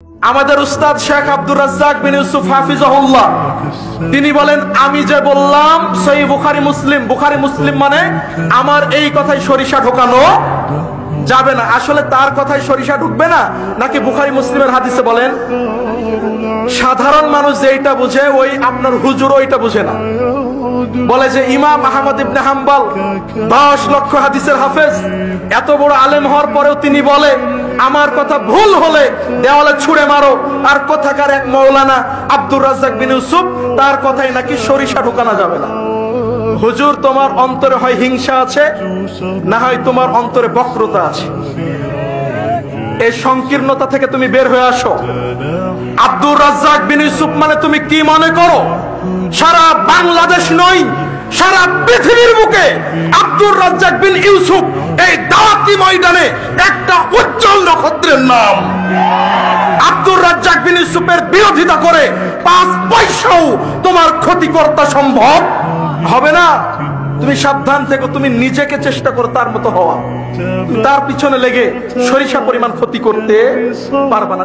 আমাদের উস্তাদ শেখ আব্দুর রাজ্জাক বিন ইউসুফ হাফিজাহুল্লাহ তিনি বলেন, আমি যে বললাম সহিহ বুখারী মুসলিম মানে আমার এই কথাই সরিষা ঢোকানো যাবে না। আসলে তার কথাই সরিষা ঢুকবে না নাকি বুখারী মুসলিমের হাদিসে বলেন? সাধারণ মানুষ যেটা বুঝে ওই আপনার হুজুর ওইটা বুঝে না। বলে যে ইমাম আহমদ ইবনে হাম্বল 10 লক্ষ হাদিসের হাফেজ, এত বড় আলেম হওয়ার পরেও তিনি বলে আমার কথা ভুল হলে দেওয়ালে ছুঁড়ে মারো। আর কোথাকার এক মাওলানা আব্দুর রাজ্জাক বিন ইউসুফ তার কথাই নাকি সরিষা ঢোকানো যাবে না। হুজুর, তোমার অন্তরে হয় হিংসা আছে, না হয় তোমার অন্তরে বক্রতা আছে। এই সংকীর্ণতা থেকে তুমি বের হয়ে আসো। আব্দুর রাজ্জাক বিন ইউসুফ মানে তুমি কি মনে করো? সারা বাংলাদেশ নয়, সারা পৃথিবীর বুকে আব্দুর রাজ্জাক বিন ইউসুফ এই দাওয়াতি ময়দানে একটা উজ্জ্বল নক্ষত্রের নাম। আব্দুর রাজ্জাক বিন ইউসুফের বিরোধিতা করে 5 পয়সাও তোমার ক্ষতি করতে সম্ভব হবে না। তুমি সাবধান থেকো, তুমি নিজেকে চেষ্টা করো তার মতো হওয়া। তার পিছনে লেগে সরিষা পরিমাণ ক্ষতি করতে পারবা না।